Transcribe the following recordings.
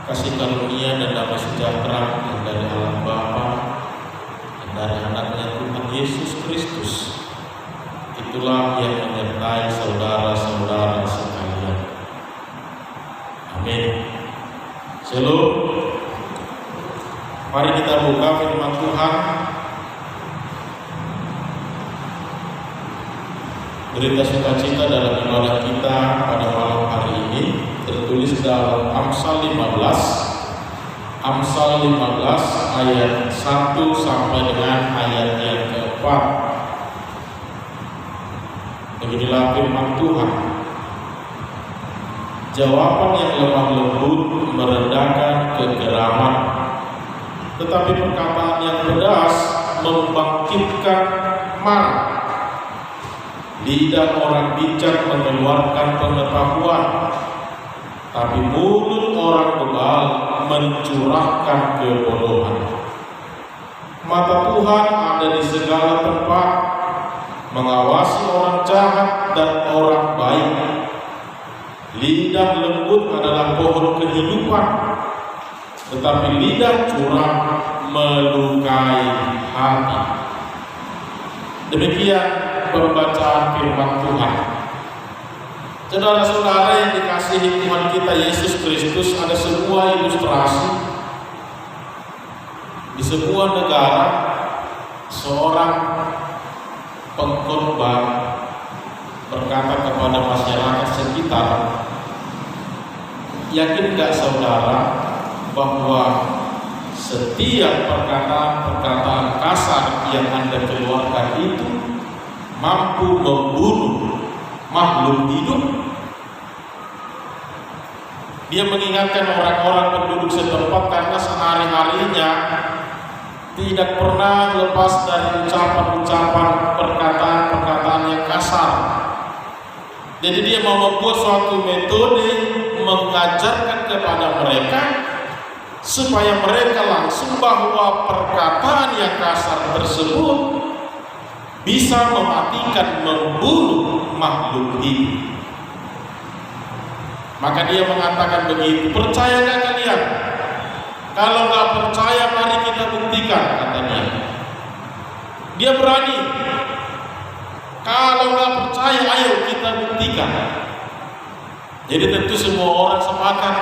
kasih karunia dan damai sejahtera yang dari Allah Bapa dan dari anaknya Tuhan Yesus Kristus itulah yang menyertai saudara-saudara sekalian. Amin. Shalom. Mari kita buka firman Tuhan. Berita sukacita dalam ibadah kita pada malam hari ini tertulis dalam Amsal 15 ayat 1 sampai dengan ayat yang keempat. Beginilah firman Tuhan. Jawaban yang lemah lembut merendahkan kegeraman, tetapi perkataan yang pedas membangkitkan marah. Lidah orang bijak mengeluarkan pengetahuan, tapi mulut orang bebal mencurahkan kebodohan. Mata Tuhan ada di segala tempat, mengawasi orang jahat dan orang baik. Lidah lembut adalah pohon kehidupan, tetapi lidah curang melukai hati. Demikian pembacaan firman Tuhan. Saudara-saudara yang dikasihi Tuhan kita Yesus Kristus, ada sebuah ilustrasi di sebuah negara. Seorang pengkhotbah berkata kepada masyarakat sekitar, yakin gak saudara bahwa setiap perkataan kasar yang Anda keluarkan itu mampu membunuh makhluk hidup? Dia mengingatkan orang-orang penduduk setempat karena sehari-harinya tidak pernah lepas dari ucapan-ucapan, perkataan-perkataan yang kasar. Jadi dia mau membuat suatu metode mengajarkan kepada mereka supaya mereka langsung bahwa perkataan yang kasar tersebut bisa mematikan, membunuh makhluk hidup. Maka dia mengatakan begitu. Percaya gak kalian? Kalau gak percaya mari kita buktikan, katanya. Dia berani. Kalau gak percaya ayo kita buktikan. Jadi tentu semua orang sepakat.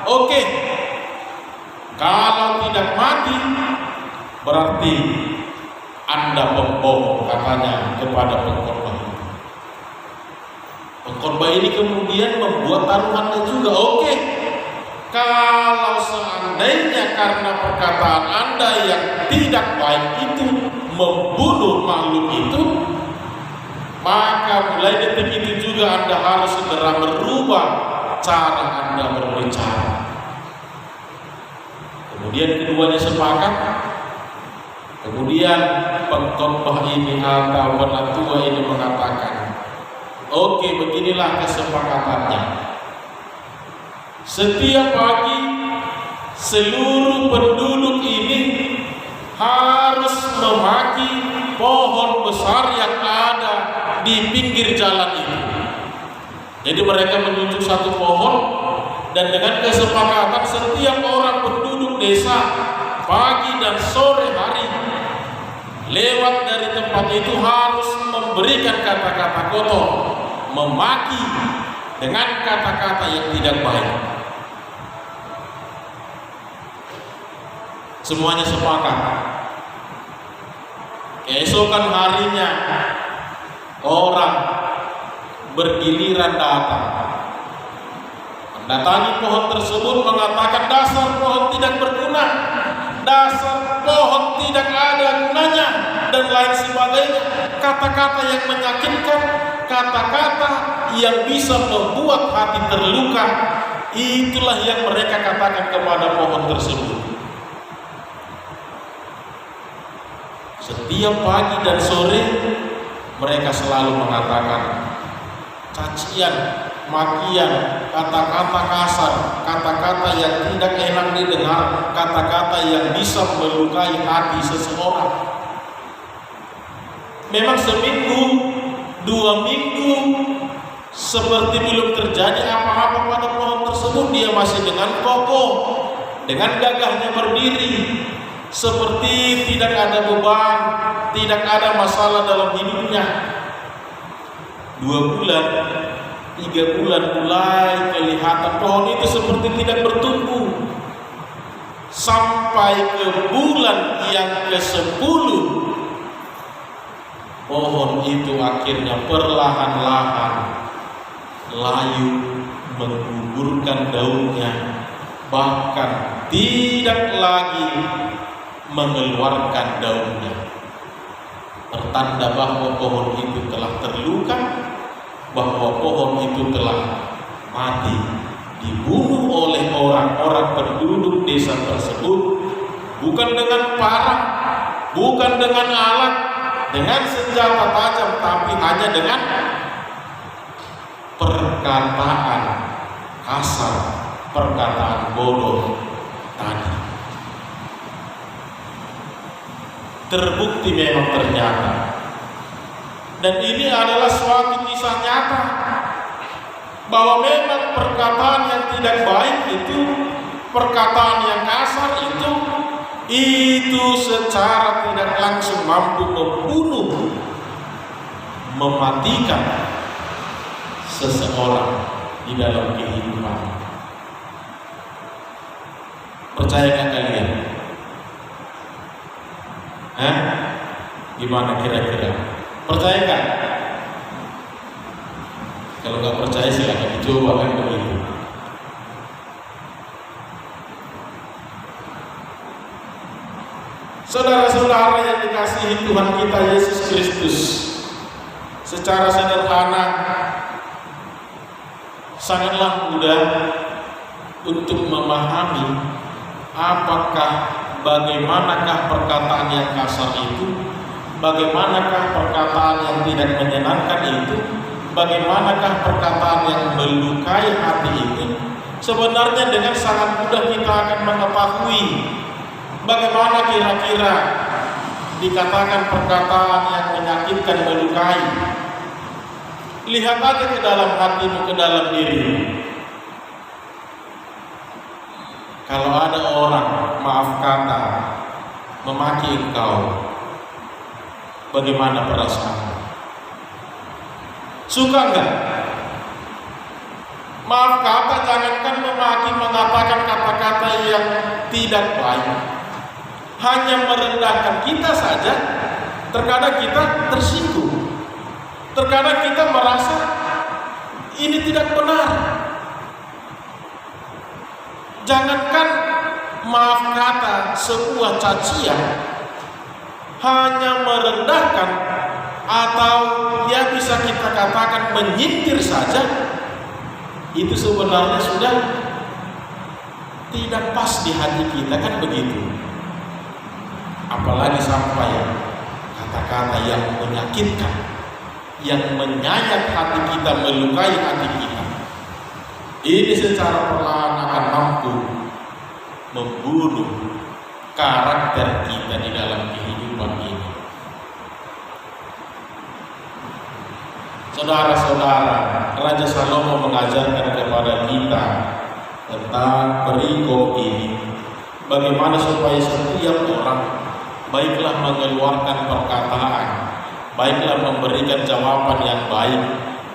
Oke. Kalau tidak mati berarti Anda pembohong, katanya kepada pengkhotbah. Pengkhotbah ini kemudian membuat taruhannya juga. Oke, kalau seandainya karena perkataan Anda yang tidak baik itu membunuh makhluk itu, maka mulai detik itu juga Anda harus segera merubah cara Anda berbicara. Kemudian keduanya sepakat. Kemudian pengkhotbah ini atau penatua ini mengatakan, oke, beginilah kesepakatannya. Setiap pagi seluruh penduduk ini harus memaki pohon besar yang ada di pinggir jalan ini. Jadi mereka menunjuk satu pohon dan dengan kesepakatan setiap orang penduduk desa pagi dan sore hari lewat dari tempat itu harus memberikan kata-kata kotor, memaki dengan kata-kata yang tidak baik. Semuanya sepakat. Keesokan harinya orang bergiliran datang, mendatangi pohon tersebut, mengatakan dasar pohon tidak berguna, dasar pohon tidak ada gunanya, dan lain sebagainya. Kata-kata yang menyakitkan, kata-kata yang bisa membuat hati terluka, itulah yang mereka katakan kepada pohon tersebut. Setiap pagi dan sore mereka selalu mengatakan cacian, makian, kata-kata kasar, kata-kata yang tidak enak didengar, kata-kata yang bisa melukai hati seseorang. Memang seminggu, 2 minggu seperti belum terjadi apa-apa pada pohon tersebut, dia masih dengan kokoh dengan gagahnya berdiri, seperti tidak ada beban, tidak ada masalah dalam hidupnya. 2 bulan, 3 bulan mulai kelihatan pohon itu seperti tidak bertumbuh. Sampai ke bulan yang ke-10, pohon itu akhirnya perlahan-lahan layu menggugurkan daunnya, bahkan tidak lagi mengeluarkan daunnya. Pertanda bahwa pohon itu telah terluka, bahwa pohon itu telah mati, dibunuh oleh orang-orang penduduk desa tersebut, bukan dengan parang, bukan dengan alat, dengan senjata tajam, tapi hanya dengan perkataan kasar, perkataan bodoh tadi. Terbukti memang ternyata, dan ini adalah suatu kisah nyata, bahwa memang perkataan yang tidak baik itu, perkataan yang kasar itu secara tidak langsung mampu membunuh, mematikan seseorang di dalam kehidupan. Percayakah kalian? Gimana kira-kira? Percayakah? Kalau nggak percaya silakan dicoba, kan begitu. Saudara-saudara yang dikasihi Tuhan kita Yesus Kristus, secara sederhana sangatlah mudah untuk memahami bagaimanakah perkataan yang kasar itu, bagaimanakah perkataan yang tidak menyenangkan itu, bagaimanakah perkataan yang melukai hati itu. Sebenarnya dengan sangat mudah kita akan mengetahui bagaimana kira-kira dikatakan perkataan yang menyakitkan, melukai. Lihat aja ke dalam hatimu, ke dalam dirimu. Kalau ada orang, maaf kata, memaki engkau, bagaimana perasaanmu? Suka enggak? Maaf kata, jangankan memaki, mengatakan kata-kata yang tidak baik, hanya merendahkan kita saja, terkadang kita tersinggung, terkadang kita merasa ini tidak benar. Jangankan maaf kata sebuah cacian, hanya merendahkan, atau ya bisa kita katakan menyindir saja, itu sebenarnya sudah tidak pas di hati kita, kan begitu. Apalagi sampai kata-kata yang menyakitkan, yang menyayat hati kita, melukai hati kita. Ini secara perlahan akan mampu membunuh karakter kita di dalam kehidupan ini. Saudara-saudara, Raja Salomo mengajarkan kepada kita tentang perikop ini, bagaimana supaya setiap orang baiklah mengeluarkan perkataan, baiklah memberikan jawaban yang baik,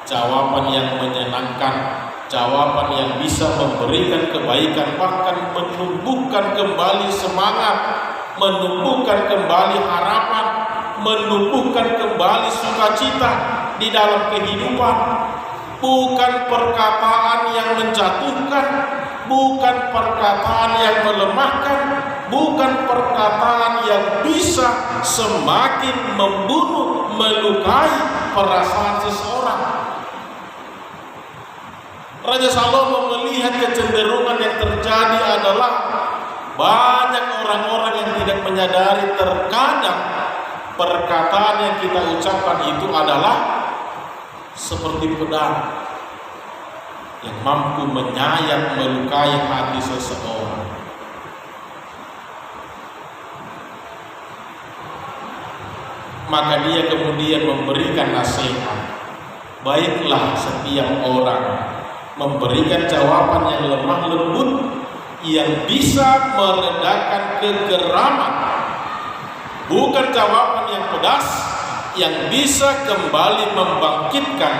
jawaban yang menyenangkan, jawaban yang bisa memberikan kebaikan, bahkan menumbuhkan kembali semangat, menumbuhkan kembali harapan, menumbuhkan kembali sukacita di dalam kehidupan. Bukan perkataan yang menjatuhkan, bukan perkataan yang melemahkan, bukan perkataan yang bisa semakin membunuh, melukai perasaan seseorang. Raja Salomo melihat kecenderungan yang terjadi adalah banyak orang-orang yang tidak menyadari terkadang perkataan yang kita ucapkan itu adalah seperti pedang yang mampu menyayat, melukai hati seseorang. Maka dia kemudian memberikan nasihat, baiklah setiap orang memberikan jawaban yang lemah lembut, yang bisa meredakan kegeraman, bukan jawaban yang pedas yang bisa kembali membangkitkan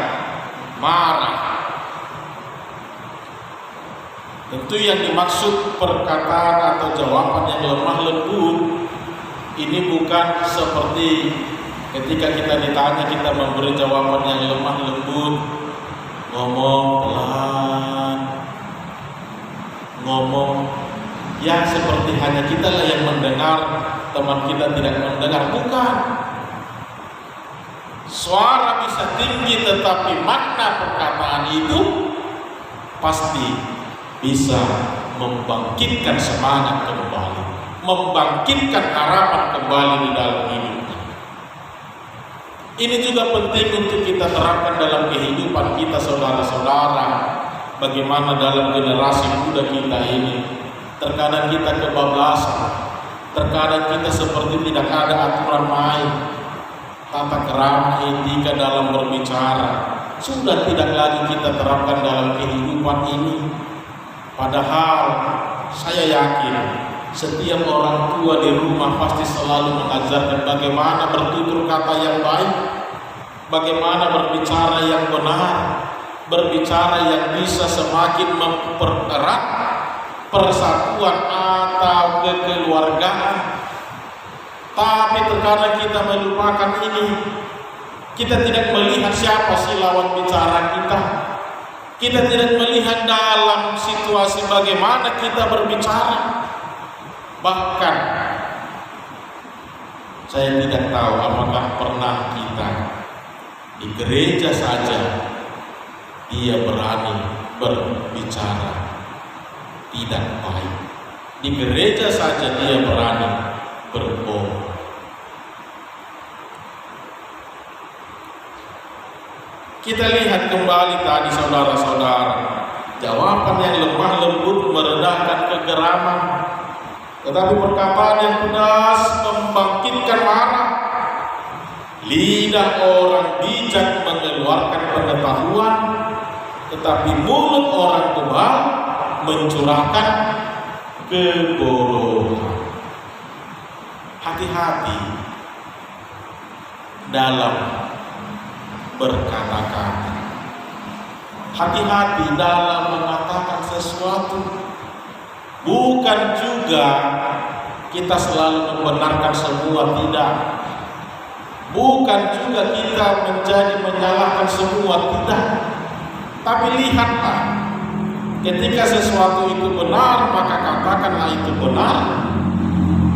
marah. Tentu yang dimaksud perkataan atau jawaban yang lemah lembut ini bukan seperti ketika kita ditanya kita memberi jawaban yang lemah lembut, ngomong pelan, ngomong ya seperti hanya kita lah yang mendengar, teman kita tidak mendengar. Bukan. Suara bisa tinggi tetapi makna perkataan itu pasti bisa membangkitkan semangat kembali, membangkitkan harapan kembali di dalam hidupnya. Ini juga penting untuk kita terapkan dalam kehidupan kita, saudara-saudara. Bagaimana dalam generasi muda kita ini, terkadang kita kebablasan, terkadang kita seperti tidak ada aturan main, tata kerama etika dalam berbicara sudah tidak lagi kita terapkan dalam kehidupan ini. Padahal saya yakin setiap orang tua di rumah pasti selalu mengajarkan bagaimana bertutur kata yang baik, bagaimana berbicara yang benar, berbicara yang bisa semakin mempererat persatuan atau kekeluargaan. Tapi terkadang kita melupakan ini. Kita tidak melihat siapa sih lawan bicara kita. Kita tidak melihat dalam situasi bagaimana kita berbicara. Bahkan saya tidak tahu apakah pernah kita di gereja saja dia berani berbicara tidak baik. Di gereja saja dia berani berbohong. Kita lihat kembali tadi saudara-saudara, jawaban yang lemah lembut meredakan kegeraman, tetapi perkataan yang pedas membangkitkan marah. Lidah orang bijak mengeluarkan pengetahuan, tetapi mulut orang bebal mencurahkan kebodohan. Hati-hati dalam berkata-kata, hati-hati dalam mengatakan sesuatu. Bukan juga kita selalu membenarkan semua, tidak. Bukan juga kita menjadi menyalahkan semua, tidak. Tapi lihatlah, ketika sesuatu itu benar, maka katakanlah itu benar.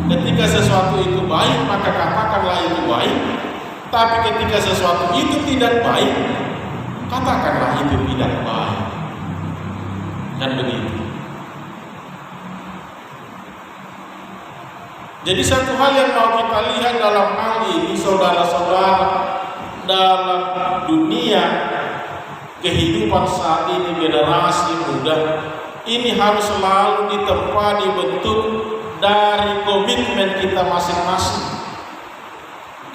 Ketika sesuatu itu baik, maka katakanlah itu baik. Tapi ketika sesuatu itu tidak baik, katakanlah itu tidak baik. Dan begitu. Jadi satu hal yang mau kita lihat dalam hal ini, saudara-saudara, dalam dunia kehidupan saat ini, generasi muda ini harus selalu ditempa, dibentuk dari komitmen kita masing-masing.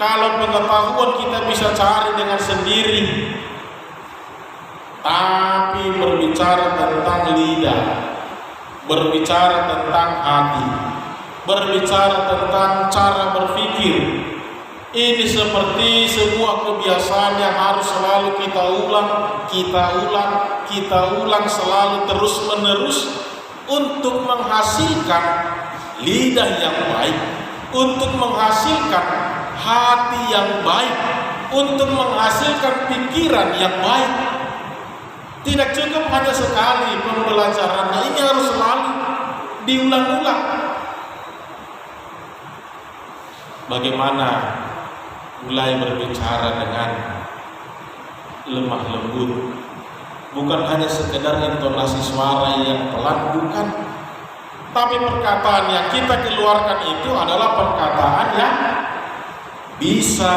Kalau pengetahuan kita bisa cari dengan sendiri, tapi berbicara tentang lidah, berbicara tentang hati, berbicara tentang cara berpikir, ini seperti sebuah kebiasaan yang harus selalu kita ulang selalu terus-menerus untuk menghasilkan lidah yang baik, untuk menghasilkan hati yang baik, untuk menghasilkan pikiran yang baik. Tidak cukup hanya sekali pembelajarannya, ini harus selalu diulang-ulang. Bagaimana mulai berbicara dengan lemah lembut, bukan hanya sekedar intonasi suara yang pelan, bukan, tapi perkataan yang kita keluarkan itu adalah perkataan yang bisa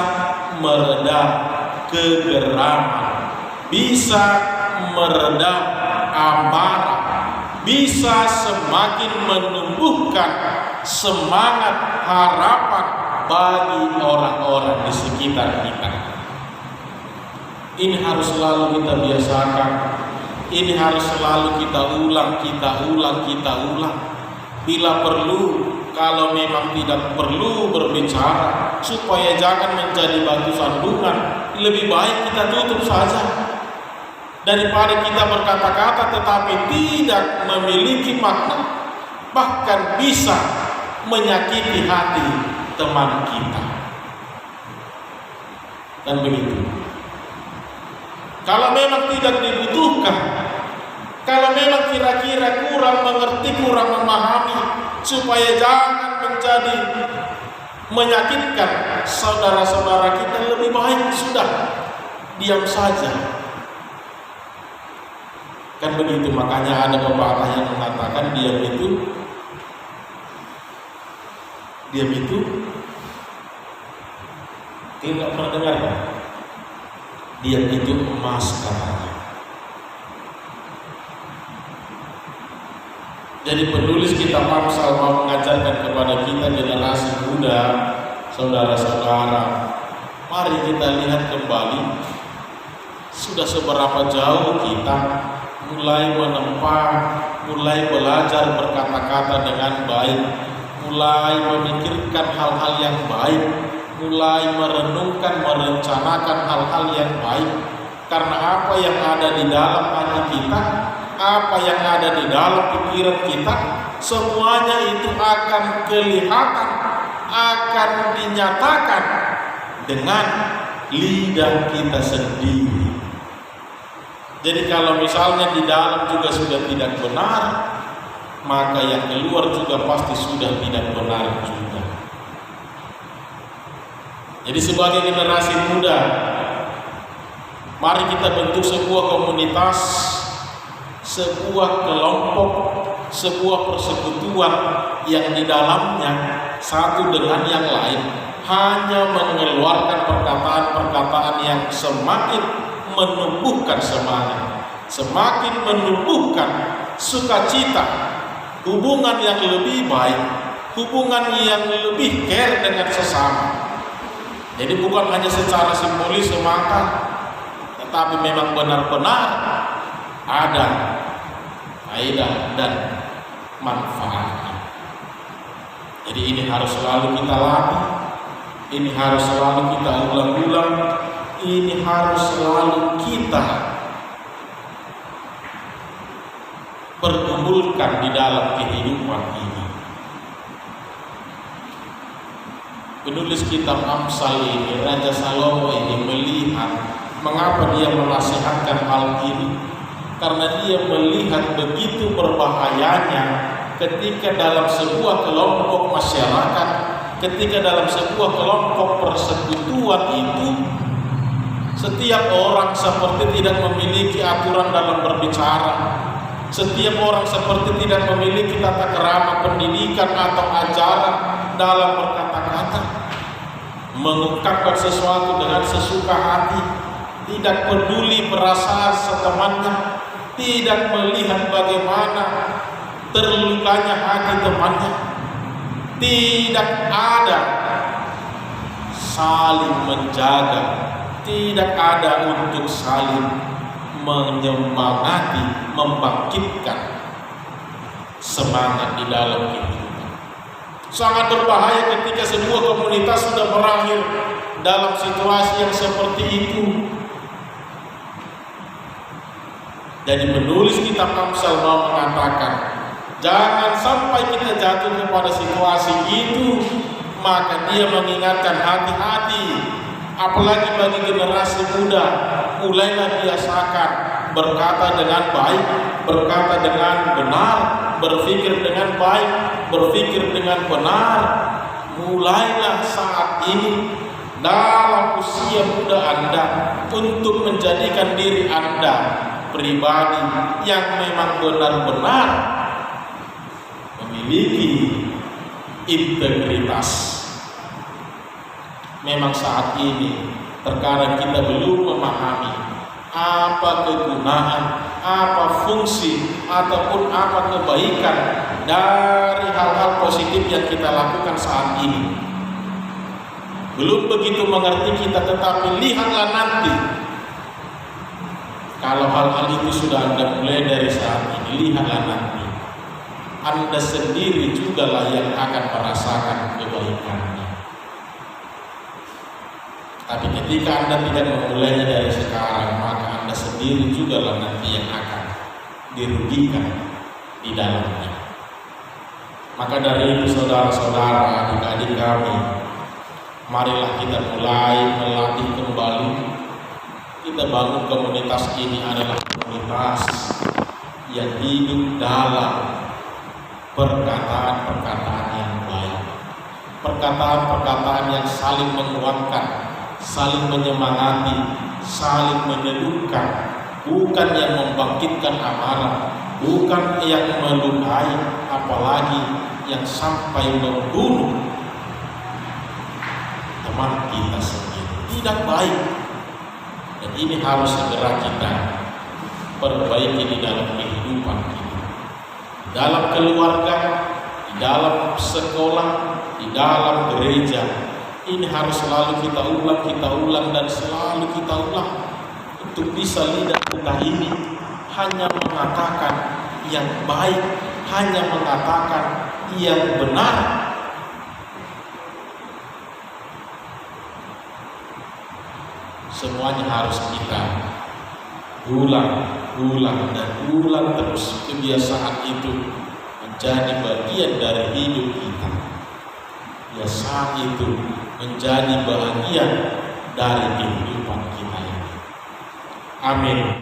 meredam kegeraman, bisa meredam amarah, bisa semakin menumbuhkan semangat harapan bagi orang-orang di sekitar kita. Ini harus selalu kita biasakan. Ini harus selalu kita ulang. Bila perlu, kalau memang tidak perlu berbicara, supaya jangan menjadi batu sandungan, lebih baik kita tutup saja daripada kita berkata-kata tetapi tidak memiliki makna, bahkan bisa menyakiti hati teman kita. Dan begitu. Kalau memang tidak dibutuhkan, kalau memang kira-kira kurang mengerti, kurang memahami, supaya jangan menjadi menyakitkan saudara-saudara kita, lebih baik sudah diam saja. Kan begitu, makanya ada pepatah yang mengatakan diam itu tidak pernah dengar kan? Diam itu emas katanya. Jadi penulis kitab Amsal mau mengajarkan kepada kita generasi muda, saudara-saudara, mari kita lihat kembali sudah seberapa jauh kita mulai menempa, mulai belajar berkata-kata dengan baik, mulai memikirkan hal-hal yang baik, mulai merenungkan, merencanakan hal-hal yang baik. Karena apa yang ada di dalam hati kita, apa yang ada di dalam pikiran kita, semuanya itu akan kelihatan, akan dinyatakan dengan lidah kita sendiri. Jadi kalau misalnya di dalam juga sudah tidak benar, maka yang keluar juga pasti sudah tidak benar juga. Jadi sebagai generasi muda, mari kita bentuk sebuah komunitas, sebuah kelompok, sebuah persekutuan yang di dalamnya satu dengan yang lain hanya mengeluarkan perkataan-perkataan yang semakin menumbuhkan semangat, semakin menumbuhkan sukacita, hubungan yang lebih baik, hubungan yang lebih care dengan sesama. Jadi bukan hanya secara simbolis semata, tetapi memang benar-benar ada faedah dan manfaatnya. Jadi ini harus selalu kita latih, ini harus selalu kita ulang-ulang, ini harus selalu kita pergumulkan di dalam kehidupan ini. Penulis kitab Amsal ini, Raja Salomo ini melihat mengapa dia menasihatkan hal ini. Karena dia melihat begitu berbahayanya ketika dalam sebuah kelompok masyarakat, ketika dalam sebuah kelompok persekutuan itu, setiap orang seperti tidak memiliki aturan dalam berbicara, setiap orang seperti tidak memiliki tata krama pendidikan atau ajaran dalam berkata-kata, mengungkapkan sesuatu dengan sesuka hati, tidak peduli perasaan setemannya, tidak melihat bagaimana terlukanya hati temannya, tidak ada saling menjaga, tidak ada untuk saling menyemangati, membangkitkan semangat di dalam kehidupan. Sangat berbahaya ketika sebuah komunitas sudah berakhir dalam situasi yang seperti itu. Jadi penulis kitab Amsal mau mengatakan, jangan sampai kita jatuh kepada situasi itu. Maka dia mengingatkan hati-hati, apalagi bagi generasi muda, mulailah biasakan berkata dengan baik, berkata dengan benar, berpikir dengan baik, berpikir dengan benar. Mulailah saat ini dalam usia muda Anda untuk menjadikan diri Anda pribadi yang memang benar-benar memiliki integritas. Memang saat ini terkadang kita belum memahami apa kegunaan, apa fungsi, ataupun apa kebaikan dari hal-hal positif yang kita lakukan saat ini. Belum begitu mengerti kita, tetapi lihatlah nanti Kalau hal-hal itu sudah Anda mulai dari saat ini, lihatlah nanti Anda sendiri juga lah yang akan merasakan kebaikannya. Tapi ketika Anda tidak memulainya dari sekarang, maka Anda sendiri juga lah nanti yang akan dirugikan di dalamnya. Maka dari itu saudara-saudara, adik-adik kami, marilah kita mulai melatih kembali. Kita bangun komunitas ini adalah komunitas yang hidup dalam perkataan-perkataan yang baik, perkataan-perkataan yang saling menguatkan, saling menyemangati, saling meneduhkan, bukan yang membangkitkan amarah, bukan yang melukai, apalagi yang sampai membunuh teman kita sendiri. Tidak baik. Dan ini harus segera kita perbaiki di dalam kehidupan kita, dalam keluarga, di dalam sekolah, di dalam gereja. Ini harus selalu kita ulang dan selalu kita ulang untuk bisa lidah kita ini hanya mengatakan yang baik, hanya mengatakan yang benar. Semuanya harus kita ulang terus. Kebiasaan itu menjadi bagian dari hidup kita. Kebiasaan itu menjadi bagian dari kehidupan kita ini. Amin.